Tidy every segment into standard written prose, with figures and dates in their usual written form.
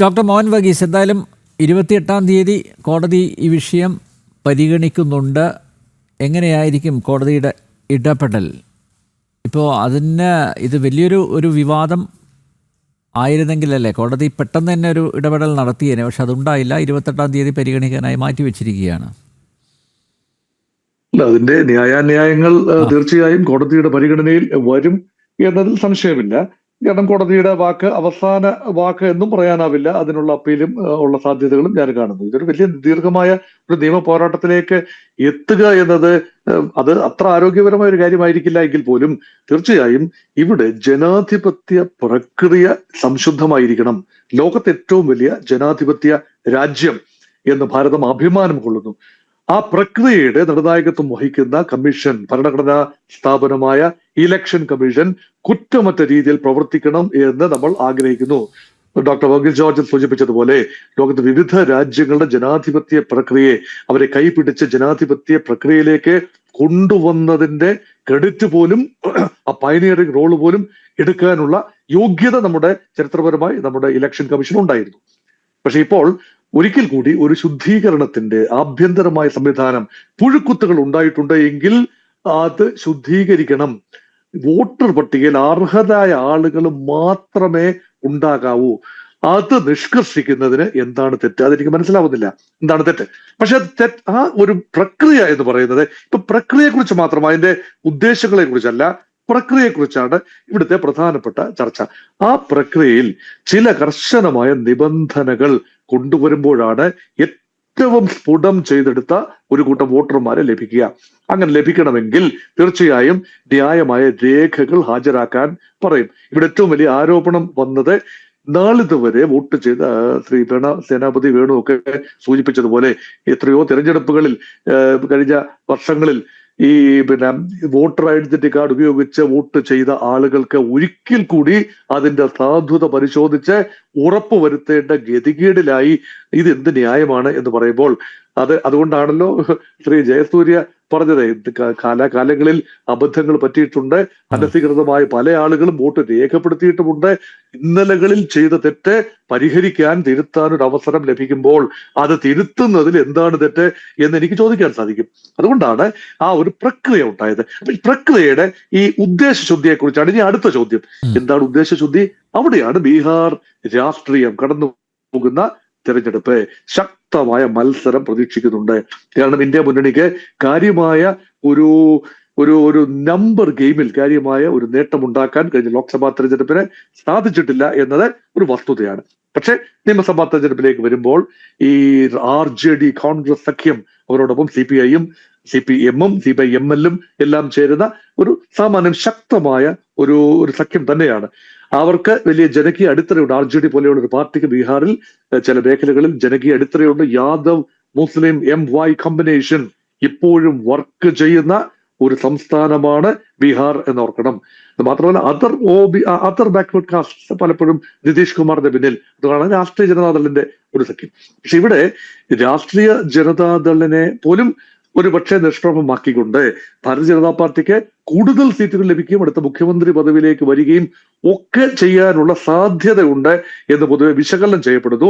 Doctor Mohan Varghese, എന്തായാലും 28-ാം തീയതി കോടതി ഈ വിഷയം പരിഗണിക്കുന്നുണ്ട്. എങ്ങനെയായിരിക്കും കോടതിയുടെ ഇടപെടൽ? ഇപ്പോൾ ഇത് വലിയൊരു വിവാദം ആയിരുന്നെങ്കിലല്ലേ കോടതി പെട്ടെന്ന് തന്നെ ഒരു ഇടപെടൽ നടത്തിയേനെ. പക്ഷെ അതുണ്ടായില്ല. 28-ാം തീയതി പരിഗണിക്കാനായി മാറ്റിവെച്ചിരിക്കുകയാണ്. അതിന്റെ ന്യായാന്യായങ്ങൾ തീർച്ചയായും കോടതിയുടെ പരിഗണനയിൽ വരും എന്നതിൽ സംശയമില്ല. കാരണം കോടതിയുടെ വാക്ക് അവസാന വാക്ക് എന്നും പറയാനാവില്ല. അതിനുള്ള അപ്പീലും ഉള്ള സാധ്യതകളും ഞാൻ കാണുന്നു. ഇതൊരു വലിയ ദീർഘമായ ഒരു നിയമ പോരാട്ടത്തിലേക്ക് എത്തുക എന്നത് അത് അത്ര ആരോഗ്യപരമായ ഒരു കാര്യമായിരിക്കില്ല എങ്കിൽ പോലും തീർച്ചയായും ഇവിടെ ജനാധിപത്യ പ്രക്രിയ സംശുദ്ധമായിരിക്കണം. ലോകത്തെ ഏറ്റവും വലിയ ജനാധിപത്യ രാജ്യം എന്ന് ഭാരതം അഭിമാനം കൊള്ളുന്നു. ആ പ്രക്രിയയുടെ നിർണായകത്വം വഹിക്കുന്ന കമ്മീഷൻ, ഭരണഘടനാ സ്ഥാപനമായ ഇലക്ഷൻ കമ്മീഷൻ കുറ്റമറ്റ രീതിയിൽ പ്രവർത്തിക്കണം എന്ന് നമ്മൾ ആഗ്രഹിക്കുന്നു. ഡോക്ടർ വർഗീസ് ജോർജ് സൂചിപ്പിച്ചതുപോലെ ലോകത്തെ വിവിധ രാജ്യങ്ങളുടെ ജനാധിപത്യ പ്രക്രിയയെ അവരെ കൈപിടിച്ച് ജനാധിപത്യ പ്രക്രിയയിലേക്ക് കൊണ്ടുവന്നതിന്റെ ക്രെഡിറ്റ് പോലും ആ പയനിയറിംഗ് റോള് പോലും എടുക്കാനുള്ള യോഗ്യത നമ്മുടെ ചരിത്രപരമായി നമ്മുടെ ഇലക്ഷൻ കമ്മീഷൻ ഉണ്ടായിരുന്നു. പക്ഷെ ഇപ്പോൾ ഒരിക്കൽ കൂടി ഒരു ശുദ്ധീകരണത്തിന്റെ ആഭ്യന്തരമായ സംവിധാനം പുഴുക്കുത്തുകൾ ഉണ്ടായിട്ടുണ്ട് എങ്കിൽ അത് ശുദ്ധീകരിക്കണം. വോട്ടർ പട്ടികയിൽ അർഹരായ ആളുകൾ മാത്രമേ ഉണ്ടാകാവൂ. അത് നിഷ്കർഷിക്കുന്നതിന് എന്താണ് തെറ്റ്? അതെനിക്ക് മനസ്സിലാവുന്നില്ല, എന്താണ് തെറ്റ്. പക്ഷെ ആ ഒരു പ്രക്രിയ എന്ന് പറയുന്നത് ഇപ്പൊ പ്രക്രിയയെ കുറിച്ച് മാത്രം, അതിന്റെ ഉദ്ദേശങ്ങളെ കുറിച്ചല്ല, പ്രക്രിയയെക്കുറിച്ചാണ് ഇവിടുത്തെ പ്രധാനപ്പെട്ട ചർച്ച. ആ പ്രക്രിയയിൽ ചില കർശനമായ നിബന്ധനകൾ കൊണ്ടുവരുമ്പോഴാണ് ഏറ്റവും സ്ഫുടം ചെയ്തെടുത്ത ഒരു കൂട്ടം വോട്ടർമാരെ ലഭിക്കുക. അങ്ങനെ ലഭിക്കണമെങ്കിൽ തീർച്ചയായും ന്യായമായ രേഖകൾ ഹാജരാക്കാൻ പറയും. ഇവിടെ ഏറ്റവും വലിയ ആരോപണം വന്നത് നാളിതുവരെ വോട്ട് ചെയ്ത ശ്രീ സേനാപതി വേണു ഒക്കെ സൂചിപ്പിച്ചതുപോലെ എത്രയോ തെരഞ്ഞെടുപ്പുകളിൽ കഴിഞ്ഞ വർഷങ്ങളിൽ ഈ വോട്ടർ ഐഡന്റിറ്റി കാർഡ് ഉപയോഗിച്ച് വോട്ട് ചെയ്ത ആളുകൾക്ക് ഒരിക്കൽ കൂടി അതിന്റെ സാധുത പരിശോധിച്ച് ഉറപ്പുവരുത്തേണ്ട ഗതികേടിലായി. ഇത് എന്ത് ന്യായമാണ് എന്ന് പറയുമ്പോൾ അതുകൊണ്ടാണല്ലോ ശ്രീ ജയസൂര്യ പറഞ്ഞത്, കാലാകാലങ്ങളിൽ അബദ്ധങ്ങൾ പറ്റിയിട്ടുണ്ട്, അനധികൃതമായ പല ആളുകളും വോട്ട് രേഖപ്പെടുത്തിയിട്ടുമുണ്ട്. ഇന്നലകളിൽ ചെയ്ത തെറ്റ് പരിഹരിക്കാൻ, തിരുത്താൻ ഒരു അവസരം ലഭിക്കുമ്പോൾ അത് തിരുത്തുന്നതിൽ എന്താണ് തെറ്റ് എന്ന് എനിക്ക് ചോദിക്കാൻ സാധിക്കും. അതുകൊണ്ടാണ് ആ ഒരു പ്രക്രിയ ഉണ്ടായത്. അപ്പൊ ഈ പ്രക്രിയയുടെ ഈ ഉദ്ദേശശുദ്ധിയെ കുറിച്ചാണ് ഇനി അടുത്ത ചോദ്യം. എന്താണ് ഉദ്ദേശശുദ്ധി? അവിടെയാണ് ബീഹാർ രാഷ്ട്രീയം കടന്നു പോകുന്ന തെരഞ്ഞെടുപ്പ്. ശക്തമായ മത്സരം പ്രതീക്ഷിക്കുന്നുണ്ട്. കാരണം ഇന്ത്യ മുന്നണിക്ക് കാര്യമായ ഒരു നമ്പർ ഗെയിമിൽ കാര്യമായ ഒരു നേട്ടമുണ്ടാക്കാൻ കഴിഞ്ഞ ലോക്സഭാ തെരഞ്ഞെടുപ്പിന് സാധിച്ചിട്ടില്ല എന്നത് ഒരു വസ്തുതയാണ്. പക്ഷെ നിയമസഭാ തെരഞ്ഞെടുപ്പിലേക്ക് വരുമ്പോൾ ഈ RJD കോൺഗ്രസ് സഖ്യം, അവരോടൊപ്പം CPIയും CPMും CPIMLും എല്ലാം ചേരുന്ന ഒരു സാമാന്യം ശക്തമായ ഒരു സഖ്യം തന്നെയാണ്. അവർക്ക് വലിയ ജനകീയ അടിത്തറയുണ്ട്. RJD പോലെയുള്ള ഒരു പാർട്ടിക്ക് ബീഹാറിൽ ചില മേഖലകളിൽ ജനകീയ അടിത്തറയുണ്ട്. യാദവ് മുസ്ലിം MY കോമ്പിനേഷൻ ഇപ്പോഴും വർക്ക് ചെയ്യുന്ന ഒരു സംസ്ഥാനമാണ് ബീഹാർ എന്നോർക്കണം. മാത്രമല്ല അതർ ബാക്ക്വേർഡ് കാസ്റ്റ് പലപ്പോഴും നിതീഷ് കുമാറിന്റെ പിന്നിൽ, അതാണ് രാഷ്ട്രീയ ജനതാദളിന്റെ ഒരു സഖ്യം. പക്ഷെ ഇവിടെ രാഷ്ട്രീയ ജനതാദളിനെ പോലും ഒരു പക്ഷേ നിഷ്പ്രഭമാക്കിക്കൊണ്ട് ഭാരതീയ ജനതാ പാർട്ടിക്ക് കൂടുതൽ സീറ്റുകൾ ലഭിക്കുകയും അടുത്ത മുഖ്യമന്ത്രി പദവിയിലേക്ക് വരികയും ഒക്കെ ചെയ്യാനുള്ള സാധ്യതയുണ്ട് എന്ന് പൊതുവെ വിശകലനം ചെയ്യപ്പെടുന്നു.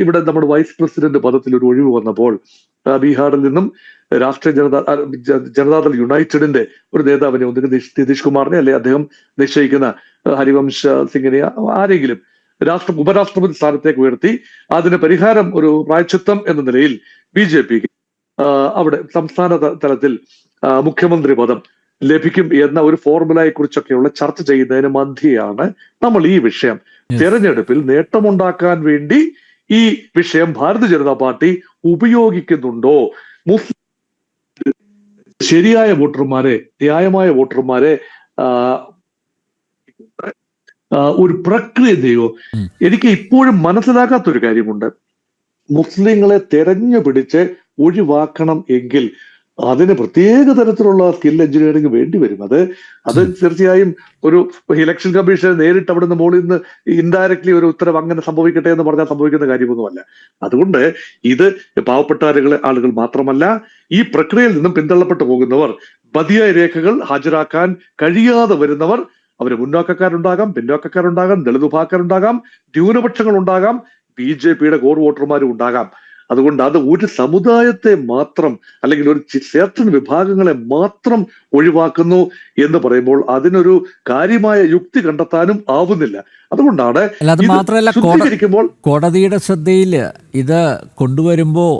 ഇവിടെ നമ്മുടെ വൈസ് പ്രസിഡന്റ് പദത്തിൽ ഒരു ഒഴിവ് വന്നപ്പോൾ ബീഹാറിൽ നിന്നും രാഷ്ട്രീയ ജനതാദൾ യുണൈറ്റഡിന്റെ ഒരു നേതാവിനെ, ഒന്നുകിൽ നിതീഷ് കുമാറിനെ അല്ലെ അദ്ദേഹം നിശ്ചയിക്കുന്ന ഹരിവംശ സിംഗിനെ ആരെങ്കിലും ഉപരാഷ്ട്രപതി സ്ഥാനത്തേക്ക് ഉയർത്തി അതിന് പരിഹാരം, ഒരു പ്രായശ്ചിത്തം എന്ന നിലയിൽ BJP അവിടെ സംസ്ഥാന തലത്തിൽ മുഖ്യമന്ത്രി പദം ലഭിക്കും എന്ന ഒരു ഫോർമുലയെ കുറിച്ചൊക്കെയുള്ള ചർച്ച ചെയ്യുന്നതിന് മധ്യയാണ് നമ്മൾ ഈ വിഷയം, തെരഞ്ഞെടുപ്പിൽ നേട്ടമുണ്ടാക്കാൻ വേണ്ടി ഈ വിഷയം ഭാരതീയ ജനതാ പാർട്ടി ഉപയോഗിക്കുന്നുണ്ടോ, മുസ്ലിം ശരിയായ വോട്ടർമാരെ, ന്യായമായ വോട്ടർമാരെ ഒരു പ്രക്രിയ ചെയ്യുമോ? എനിക്ക് ഇപ്പോഴും മനസ്സിലാക്കാത്തൊരു കാര്യമുണ്ട്. മുസ്ലിങ്ങളെ തെരഞ്ഞു പിടിച്ച് ഒഴിവാക്കണം എങ്കിൽ അതിന് പ്രത്യേക തരത്തിലുള്ള സ്കിൽ എഞ്ചിനീയറിംഗ് വേണ്ടി വരും. അത് തീർച്ചയായും ഒരു ഇലക്ഷൻ കമ്മീഷൻ നേരിട്ട് അവിടെ നിന്ന് മുകളിൽ നിന്ന് ഇൻഡയറക്ട്ലി ഒരു ഉത്തരവ് അങ്ങനെ സംഭവിക്കട്ടെ എന്ന് പറഞ്ഞാൽ സംഭവിക്കുന്ന കാര്യമൊന്നുമല്ല. അതുകൊണ്ട് ഇത് പാവപ്പെട്ട ആളുകൾ മാത്രമല്ല, ഈ പ്രക്രിയയിൽ നിന്നും പിന്തള്ളപ്പെട്ടു പോകുന്നവർ, മതിയായ രേഖകൾ ഹാജരാക്കാൻ കഴിയാതെ വരുന്നവർ, അവര് മുന്നോക്കക്കാരുണ്ടാകാം, പിന്നോക്കക്കാരുണ്ടാകാം, ദളിത് വിഭാഗക്കാരുണ്ടാകാം, ന്യൂനപക്ഷങ്ങൾ ഉണ്ടാകാം, BJPയുടെ കോർ വോട്ടർമാരും ഉണ്ടാകാം. അതുകൊണ്ട് അത് ഒരു സമുദായത്തെ മാത്രം അല്ലെങ്കിൽ ഒരു certain വിഭാഗങ്ങളെ മാത്രം ഒഴിവാക്കുന്നു എന്ന് പറയുമ്പോൾ അതിനൊരു കാര്യമായ യുക്തി കണ്ടെത്താനും ആവുന്നില്ല. അതുകൊണ്ടാണ് അല്ല, അത് ഇത് മാത്രമല്ല, ശുദ്ധീകരിക്കുമ്പോൾ കോടതിയുടെ ശ്രദ്ധയിൽ ഇത് കൊണ്ടുവരുമ്പോൾ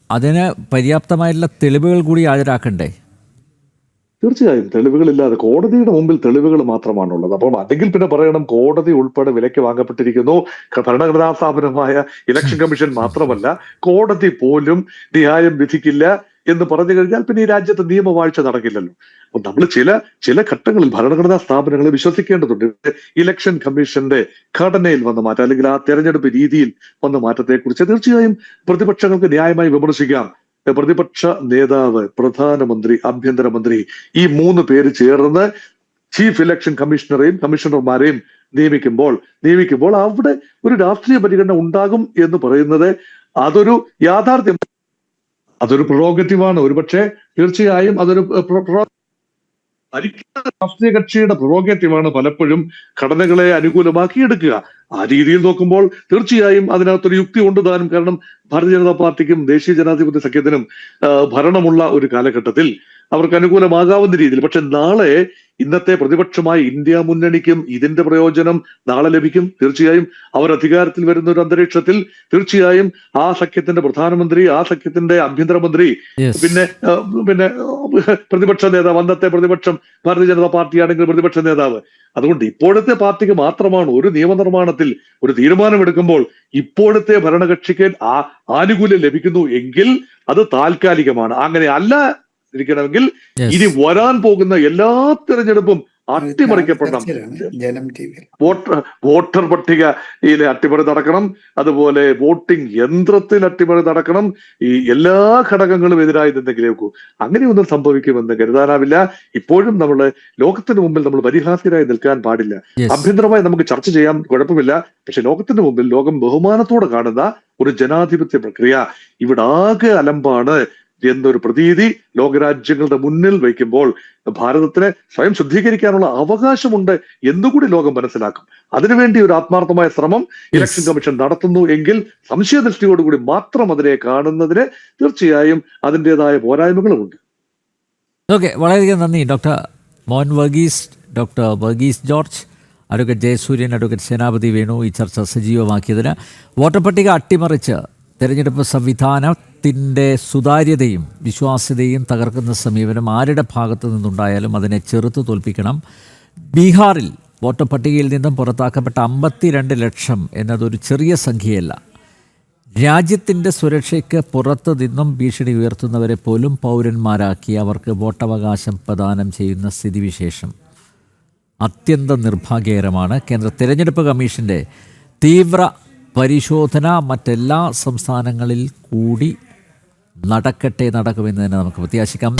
അതിന് പര്യാപ്തമായിട്ടുള്ള തെളിവുകൾ കൂടി ഹാജരാക്കണ്ടേ? തീർച്ചയായും തെളിവുകളില്ലാതെ കോടതിയുടെ മുമ്പിൽ തെളിവുകൾ മാത്രമാണുള്ളത്. അപ്പം അല്ലെങ്കിൽ പിന്നെ പറയണം കോടതി ഉൾപ്പെടെ വിലയ്ക്ക് വാങ്ങപ്പെട്ടിരിക്കുന്നു. ഭരണഘടനാ സ്ഥാപനമായ ഇലക്ഷൻ കമ്മീഷൻ മാത്രമല്ല, കോടതി പോലും ന്യായം വിധിക്കില്ല എന്ന് പറഞ്ഞു കഴിഞ്ഞാൽ പിന്നെ ഈ രാജ്യത്ത് നിയമവാഴ്ച നടക്കില്ലല്ലോ. അപ്പൊ നമ്മൾ ചില ഘട്ടങ്ങളിൽ ഭരണഘടനാ സ്ഥാപനങ്ങളെ വിശ്വസിക്കേണ്ടതുണ്ട്. ഇലക്ഷൻ കമ്മീഷന്റെ ഘടനയിൽ വന്ന മാറ്റം അല്ലെങ്കിൽ ആ തെരഞ്ഞെടുപ്പ് രീതിയിൽ വന്ന മാറ്റത്തെക്കുറിച്ച് തീർച്ചയായും പ്രതിപക്ഷങ്ങൾക്ക് ന്യായമായി വിമർശിക്കാം. പ്രതിപക്ഷ നേതാവ്, പ്രധാനമന്ത്രി, ആഭ്യന്തരമന്ത്രി ഈ 3 പേര് ചേർന്ന് ചീഫ് ഇലക്ഷൻ കമ്മീഷണറെയും കമ്മീഷണർമാരെയും നിയമിക്കുമ്പോൾ അവിടെ ഒരു രാഷ്ട്രീയ പരിഗണന ഉണ്ടാകും എന്ന് പറയുന്നത് അതൊരു യാഥാർത്ഥ്യം, അതൊരു പ്രൊറോഗറ്റീവാണ്. ഒരുപക്ഷെ തീർച്ചയായും അതൊരു ഭരിക്കുന്ന രാഷ്ട്രീയ കക്ഷിയുടെ പ്രൊറോഗേറ്റീവാണ് പലപ്പോഴും ഘടനകളെ അനുകൂലമാക്കിയെടുക്കുക. ആ രീതിയിൽ നോക്കുമ്പോൾ തീർച്ചയായും അതിനകത്തൊരു യുക്തി ഉണ്ട് താനും. കാരണം ഭാരതീയ ജനതാ പാർട്ടിക്കും ദേശീയ ജനാധിപത്യ സഖ്യത്തിനും ഭരണമുള്ള ഒരു കാലഘട്ടത്തിൽ അവർക്ക് അനുകൂലമാകാവുന്ന രീതിയിൽ. പക്ഷെ നാളെ ഇന്നത്തെ പ്രതിപക്ഷമായ ഇന്ത്യ മുന്നണിക്കും ഇതിന്റെ പ്രയോജനം നാളെ ലഭിക്കും. തീർച്ചയായും അവർ അധികാരത്തിൽ വരുന്ന ഒരു അന്തരീക്ഷത്തിൽ തീർച്ചയായും ആ സഖ്യത്തിന്റെ പ്രധാനമന്ത്രി, ആ സഖ്യത്തിന്റെ ആഭ്യന്തരമന്ത്രി, പിന്നെ പ്രതിപക്ഷ നേതാവ്, അന്നത്തെ പ്രതിപക്ഷം ഭാരതീയ ജനതാ പാർട്ടിയാണെങ്കിൽ പ്രതിപക്ഷ നേതാവ്. അതുകൊണ്ട് ഇപ്പോഴത്തെ പാർട്ടിക്ക് മാത്രമാണ് ഒരു നിയമനിർമ്മാണത്തിൽ ഒരു തീരുമാനമെടുക്കുമ്പോൾ ഇപ്പോഴത്തെ ഭരണകക്ഷിക്ക് ആനുകൂല്യം ലഭിക്കുന്നു എങ്കിൽ അത് താൽക്കാലികമാണ്. അങ്ങനെ അല്ല ഇരിക്കണമെങ്കിൽ ഇനി വരാൻ പോകുന്ന എല്ലാ തെരഞ്ഞെടുപ്പും അട്ടിമറിക്കപ്പെടണം. വോട്ടർ പട്ടികയിലെ അട്ടിമറി നടക്കണം, അതുപോലെ വോട്ടിംഗ് യന്ത്രത്തിൽ അട്ടിമറി നടക്കണം. ഈ എല്ലാ ഘടകങ്ങളും എതിരായി എന്തെങ്കിലേക്കൂ അങ്ങനെയൊന്നും സംഭവിക്കുമെന്ന് കരുതാനാവില്ല. ഇപ്പോഴും നമ്മൾ ലോകത്തിന് മുമ്പിൽ നമ്മൾ പരിഹാസ്യരായി നിൽക്കാൻ പാടില്ല. ആഭ്യന്തരമായി നമുക്ക് ചർച്ച ചെയ്യാൻ കുഴപ്പമില്ല. പക്ഷെ ലോകത്തിന് മുമ്പിൽ ലോകം ബഹുമാനത്തോടെ കാണുന്ന ഒരു ജനാധിപത്യ പ്രക്രിയ ഇവിടെ ആകെ അലമ്പാണ് എന്നൊരു പ്രതീതി ലോകരാജ്യങ്ങളുടെ മുന്നിൽ വയ്ക്കുമ്പോൾ ഭാരതത്തിന് സ്വയം ശുദ്ധീകരിക്കാനുള്ള അവകാശമുണ്ട് എന്നുകൂടി ലോകം മനസ്സിലാക്കും. അതിനുവേണ്ടി ഒരു ആത്മാർത്ഥമായ ശ്രമം ഇലക്ഷൻ കമ്മീഷൻ നടത്തുന്നു എങ്കിൽ സംശയദൃഷ്ടിയോടുകൂടി മാത്രം അതിനെ കാണുന്നതിന് തീർച്ചയായും അതിൻ്റെതായ പോരായ്മകളുമുണ്ട്. ഓക്കെ, വളരെയധികം നന്ദി doctor Mohan Varghese, doctor Varghese George, advocate Jayasuryan, advocate Senapathi Venu ഈ ചർച്ച സജീവമാക്കിയതിന്. വോട്ടർ പട്ടിക അട്ടിമറിച്ച് തെരഞ്ഞെടുപ്പ് സംവിധാനത്തിൻ്റെ സുതാര്യതയും വിശ്വാസ്യതയും തകർക്കുന്ന സമീപനം ആരുടെ ഭാഗത്തു നിന്നുണ്ടായാലും അതിനെ ചെറുത്തു തോൽപ്പിക്കണം. ബീഹാറിൽ വോട്ടർ പട്ടികയിൽ നിന്നും പുറത്താക്കപ്പെട്ട 52 ലക്ഷം എന്നതൊരു ചെറിയ സംഖ്യയല്ല. രാജ്യത്തിൻ്റെ സുരക്ഷയ്ക്ക് പുറത്തു നിന്നും ഭീഷണി ഉയർത്തുന്നവരെ പോലും പൗരന്മാരാക്കി അവർക്ക് വോട്ടവകാശം പ്രദാനം ചെയ്യുന്ന സ്ഥിതിവിശേഷം അത്യന്തം നിർഭാഗ്യകരമാണ്. കേന്ദ്ര തിരഞ്ഞെടുപ്പ് കമ്മീഷൻ്റെ തീവ്ര പരിശോധന മറ്റെല്ലാ സംസ്ഥാനങ്ങളിൽ കൂടി നടക്കുമെന്ന് തന്നെ നമുക്ക് പ്രത്യാശിക്കാം.